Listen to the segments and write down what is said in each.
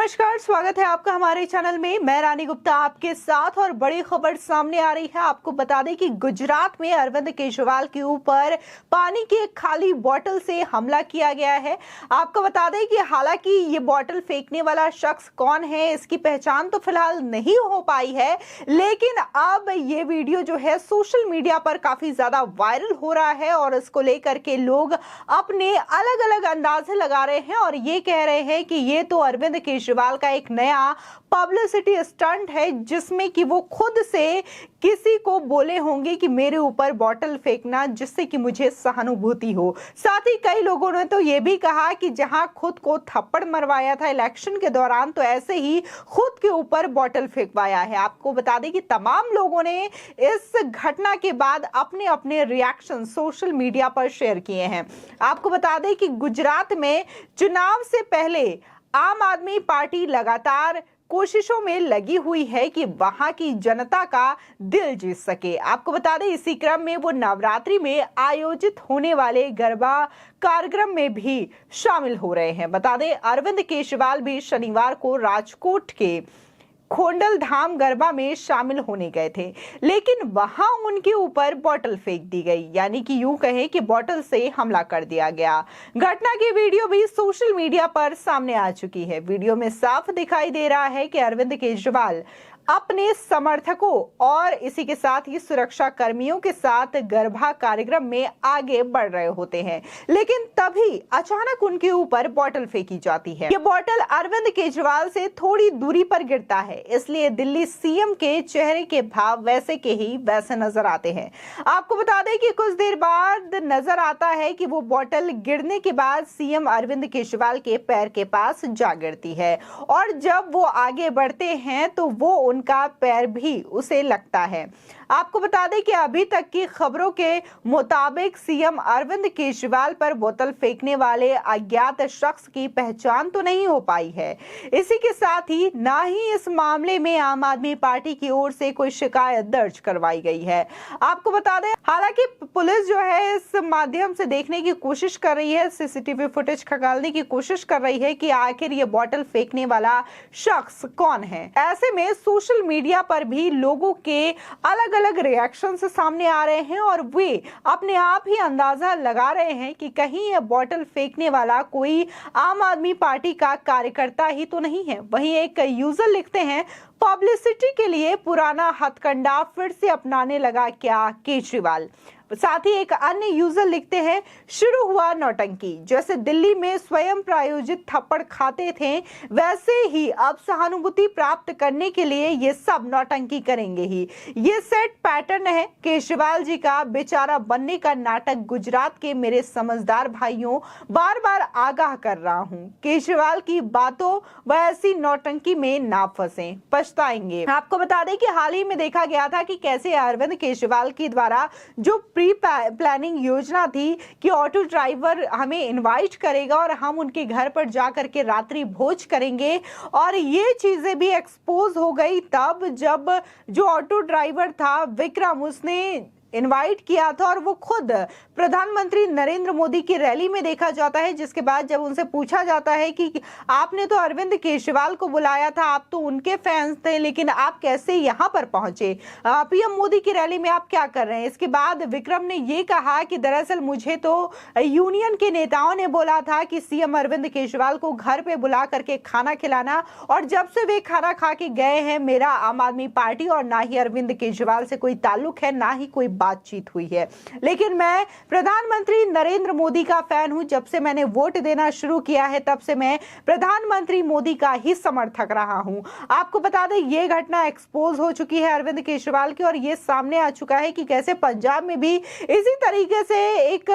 नमस्कार, स्वागत है आपका हमारे चैनल में। मैं रानी गुप्ता आपके साथ और बड़ी खबर सामने आ रही है। आपको बता दें कि गुजरात में अरविंद केजरीवाल के ऊपर पानी की एक खाली बोतल से हमला किया गया है। आपको बता दें कि हालांकि ये बोतल फेंकने वाला शख्स कौन है इसकी पहचान तो फिलहाल नहीं हो पाई है, लेकिन अब ये वीडियो जो है सोशल मीडिया पर काफी ज्यादा वायरल हो रहा है और इसको लेकर के लोग अपने अलग अलग अंदाजे लगा रहे हैं और ये कह रहे हैं कि ये तो अरविंद केजरीवाल का एक नया पब्लिसिटी स्टंट है, जिसमें कि वो खुद से किसी को बोले होंगे कि मेरे ऊपर बॉटल फेंकना जिससे कि मुझे सहानुभूति हो। साथ ही कई लोगों ने तो ये भी कहा कि जहां खुद को थप्पड़ मरवाया था इलेक्शन के दौरान, तो ऐसे ही खुद के ऊपर बॉटल फेंकवाया है। आपको बता दें कि तमाम लोगों ने इस घटना के बाद अपने अपने रिएक्शन सोशल मीडिया पर शेयर किए हैं। आपको बता दें कि गुजरात में चुनाव से पहले आम आदमी पार्टी लगातार कोशिशों में लगी हुई है कि वहां की जनता का दिल जीत सके। आपको बता दें इसी क्रम में वो नवरात्रि में आयोजित होने वाले गरबा कार्यक्रम में भी शामिल हो रहे हैं। बता दें अरविंद केजरीवाल भी शनिवार को राजकोट के खोंडल धाम गरबा में शामिल होने गए थे, लेकिन वहां उनके ऊपर बोतल फेंक दी गई, यानी कि यूं कहें कि बोतल से हमला कर दिया गया। घटना की वीडियो भी सोशल मीडिया पर सामने आ चुकी है। वीडियो में साफ दिखाई दे रहा है कि अरविंद केजरीवाल अपने समर्थकों और इसी के साथ ही सुरक्षा कर्मियों के साथ गरबा कार्यक्रम में आगे बढ़ रहे होते हैं, लेकिन तभी अचानक उनके ऊपर बोतल फेंकी जाती है। ये बोतल अरविंद केजरीवाल से थोड़ी दूरी पर गिरता है, इसलिए दिल्ली सीएम के चेहरे के भाव वैसे के ही वैसे नजर आते हैं। आपको बता दें कि कुछ देर बाद नजर आता है कि वो बोतल गिरने के बाद सीएम अरविंद केजरीवाल के पैर के पास जा गिरती है और जब वो आगे बढ़ते हैं तो वो उनका पैर भी उसे लगता है। आपको बता दें कि अभी तक की खबरों के मुताबिक सीएम अरविंद केजरीवाल पर बोतल फेंकने वाले अज्ञात शख्स की पहचान तो नहीं हो पाई है। इसी के साथ ही ना ही इस मामले में आम आदमी पार्टी की ओर से कोई शिकायत दर्ज करवाई गई है। आपको बता दें हालांकि पुलिस जो है इस माध्यम से देखने की कोशिश कर रही है, सीसीटीवी फुटेज खंगालने की कोशिश कर रही है कि आखिर ये बोतल फेंकने वाला शख्स कौन है। ऐसे में सोशल मीडिया पर भी लोगों के अलग अलग रिएक्शन से सामने आ रहे हैं और वे अपने आप ही अंदाजा लगा रहे हैं कि कहीं यह बोतल फेंकने वाला कोई आम आदमी पार्टी का कार्यकर्ता ही तो नहीं है। वहीं एक यूजर लिखते हैं, पब्लिसिटी के लिए पुराना हथकंडा फिर से अपनाने लगा क्या केजरीवाल। साथ ही एक अन्य यूजर लिखते हैं, शुरू हुआ नौटंकी, जैसे दिल्ली में स्वयं प्रायोजित थप्पड़ खाते थे वैसे ही अब सहानुभूति प्राप्त करने के लिए ये सब नौटंकी करेंगे ही। ये सेट पैटर्न है केजरीवाल जी का बेचारा बनने का नाटक। गुजरात के मेरे समझदार भाइयों, बार बार आगाह कर रहा हूं, केजरीवाल की बातों व ऐसी नौटंकी में ना फंसे, पछताएंगे। आपको बता दें कि हाल ही में देखा गया था कि कैसे अरविंद केजरीवाल के द्वारा जो प्री प्लानिंग योजना थी कि ऑटो ड्राइवर हमें इनवाइट करेगा और हम उनके घर पर जाकर के रात्रि भोज करेंगे, और ये चीजें भी एक्सपोज हो गई तब जब जो ऑटो ड्राइवर था विक्रम, उसने इनवाइट किया था और वो खुद प्रधानमंत्री नरेंद्र मोदी की रैली में देखा जाता है, जिसके बाद जब उनसे पूछा जाता है कि आपने तो अरविंद केजरीवाल को बुलाया था, आप तो उनके फैंस थे, लेकिन आप कैसे यहाँ पर पहुंचे, पीएम मोदी की रैली में आप क्या कर रहे हैं। इसके बाद विक्रम ने ये कहा कि दरअसल मुझे तो यूनियन के नेताओं ने बोला था कि सीएम अरविंद केजरीवाल को घर पे बुला करके खाना खिलाना, और जब से वे खाना खा के गए हैं मेरा आम आदमी पार्टी और ना ही अरविंद केजरीवाल से कोई ताल्लुक है, ना ही कोई बातचीत हुई है। लेकिन मैं प्रधानमंत्री नरेंद्र मोदी का फैन हूं, जब से मैंने वोट देना शुरू किया है तब से मैं प्रधानमंत्री मोदी का ही समर्थक रहा हूं। आपको बता दें ये घटना एक्सपोज हो चुकी है अरविंद केजरीवाल की, और ये सामने आ चुका है कि कैसे पंजाब में भी इसी तरीके से एक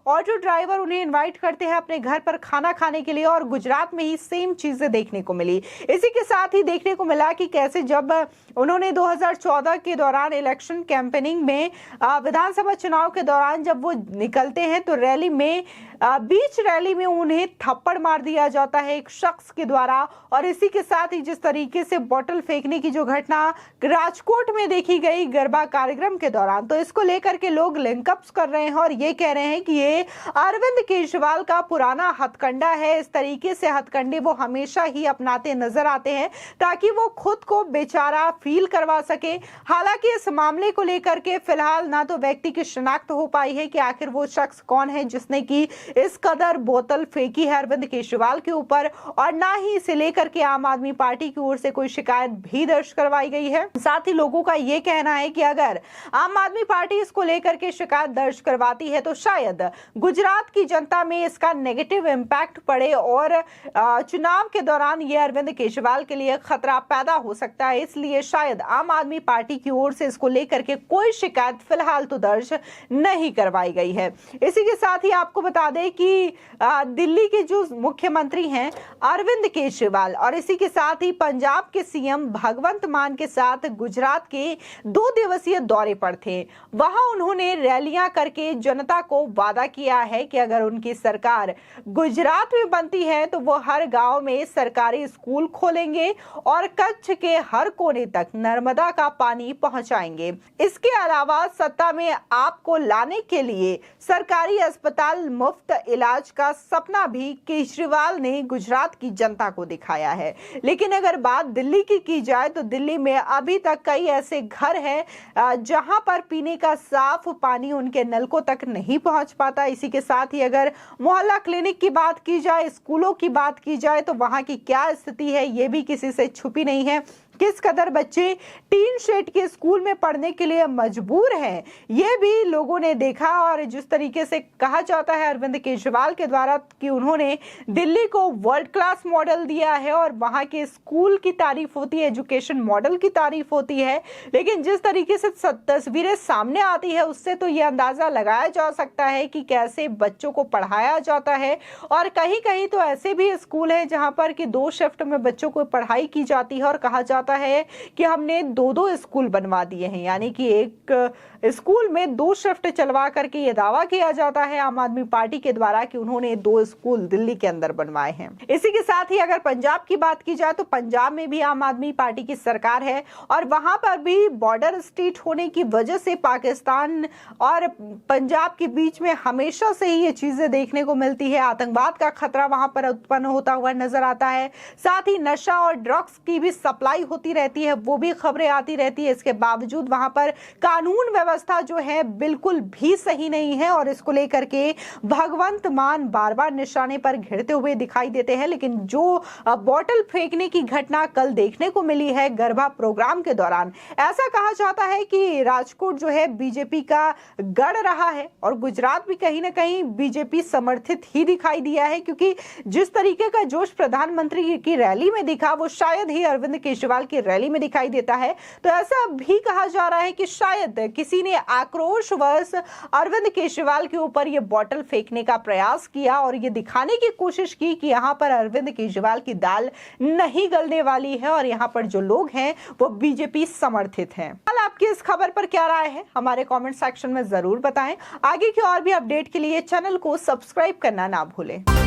ऑटो ड्राइवर उन्हें इनवाइट करते हैं अपने घर पर खाना खाने के लिए, और गुजरात में ही सेम चीजें देखने को मिली। इसी के साथ ही देखने को मिला कि कैसे जब उन्होंने 2014 के दौरान इलेक्शन कैंपेनिंग में विधानसभा चुनाव के दौरान जब वो निकलते हैं तो रैली में बीच रैली में उन्हें थप्पड़ मार दिया जाता है एक शख्स के द्वारा। और इसी के साथ ही जिस तरीके से बोतल फेंकने की जो घटना राजकोट में देखी गई गरबा कार्यक्रम के दौरान, तो इसको लेकर के लोग लिंकअप्स कर रहे हैं और ये कह रहे हैं कि ये अरविंद केजरीवाल का पुराना हथकंडा है। इस तरीके से हथकंडे वो हमेशा ही अपनाते नजर आते हैं ताकि वो खुद को बेचारा फील करवा सके। हालांकि इस मामले को लेकर के फिलहाल ना तो व्यक्ति की शिनाख्त हो पाई है कि आखिर वो शख्स कौन है जिसने की इस कदर बोतल फेंकी है अरविंद केजरीवाल के ऊपर, और ना ही इसे लेकर के आम आदमी पार्टी की ओर से कोई शिकायत भी दर्ज करवाई गई है। साथ ही लोगों का ये कहना है कि अगर आम आदमी पार्टी इसको लेकर के शिकायत दर्ज करवाती है तो शायद गुजरात की जनता में इसका नेगेटिव इंपैक्ट पड़े और चुनाव के दौरान ये अरविंद केजरीवाल के लिए खतरा पैदा हो सकता है। इसलिए शायद आम आदमी पार्टी की ओर से इसको लेकर के कोई शिकायत फिलहाल तो दर्ज नहीं करवाई गई है। इसी के साथ ही आपको बता दें कि दिल्ली के जो मुख्यमंत्री हैं अरविंद केजरीवाल और इसी के साथ ही पंजाब के सीएम भगवंत मान के साथ गुजरात के 2 दिवसीय दौरे पर थे। वहां उन्होंने रैलियां करके जनता को वादा किया है कि अगर उनकी सरकार गुजरात में बनती है तो वो हर गांव में सरकारी स्कूल खोलेंगे और कच्छ के हर कोने तक नर्मदा का पानी पहुंचाएंगे। इसके अलावा सत्ता में आपको लाने के लिए सरकारी अस्पताल मुफ्त इलाज का सपना भी केजरीवाल ने गुजरात की जनता को दिखाया है। लेकिन अगर बात दिल्ली की जाए तो दिल्ली में अभी तक कई ऐसे घर हैं जहां पर पीने का साफ पानी उनके नलकों तक नहीं पहुंच पाता। इसी के साथ ही अगर मोहल्ला क्लिनिक की बात की जाए, स्कूलों की बात की जाए तो वहां की क्या स्थिति है ये भी किसी से छुपी नहीं है। किस कदर बच्चे टीन शेड के स्कूल में पढ़ने के लिए मजबूर हैं ये भी लोगों ने देखा। और जिस तरीके से कहा जाता है अरविंद केजरीवाल के द्वारा कि उन्होंने दिल्ली को वर्ल्ड क्लास मॉडल दिया है और वहां के स्कूल की तारीफ होती है, एजुकेशन मॉडल की तारीफ होती है, लेकिन जिस तरीके से तस्वीरें सामने आती है उससे तो ये अंदाजा लगाया जा सकता है कि कैसे बच्चों को पढ़ाया जाता है। और कहीं कहीं तो ऐसे भी स्कूल है जहां पर कि 2 शिफ्ट में बच्चों को पढ़ाई की जाती है और कहा जाता है कि हमने 2 स्कूल बनवा दिए हैं, यानी कि एक स्कूल में 2 शिफ्ट चलवा करके ये दावा किया जाता है आम आदमी पार्टी के द्वारा कि उन्होंने 2 स्कूल दिल्ली के अंदर बनवाए हैं। इसी के साथ ही अगर पंजाब की बात की जाए तो पंजाब में भी आम आदमी पार्टी की सरकार है और वहां पर भी बॉर्डर स्टेट होने की वजह से पाकिस्तान और पंजाब के बीच में हमेशा से ही ये चीजें देखने को मिलती है। आतंकवाद का खतरा वहां पर उत्पन्न होता हुआ नजर आता है। साथ ही नशा और ड्रग्स की भी सप्लाई होती रहती है, वो भी खबरें आती रहती है। इसके बावजूद वहां पर कानून व्यवस्था जो है बिल्कुल भी सही नहीं है और इसको लेकर के भगवंत मान बार बार निशाने पर घिरते हुए दिखाई देते हैं। लेकिन जो बोतल फेंकने की घटना कल देखने को मिली है गरबा प्रोग्राम के दौरान, ऐसा कहा जाता है कि राजकोट जो है बीजेपी का गढ़ रहा है और गुजरात भी कहीं ना कहीं बीजेपी समर्थित ही दिखाई दिया है, क्योंकि जिस तरीके का जोश प्रधानमंत्री की रैली में दिखा वो शायद ही अरविंद केजरीवाल की रैली में दिखाई देता है। तो ऐसा भी कहा जा रहा है कि शायद किसी ने आक्रोशवश अरविंद केजरीवाल के ऊपर ये बोतल फेंकने का प्रयास किया और ये दिखाने की कोशिश की कि यहाँ पर अरविंद केजरीवाल की दाल नहीं गलने वाली है और यहाँ पर जो लोग हैं वो बीजेपी समर्थित हैं। कल आपकी इस खबर पर क्या राय है हमारे कमेंट सेक्शन में जरूर बताएं। आगे की और भी अपडेट के लिए चैनल को सब्सक्राइब करना ना भूलें।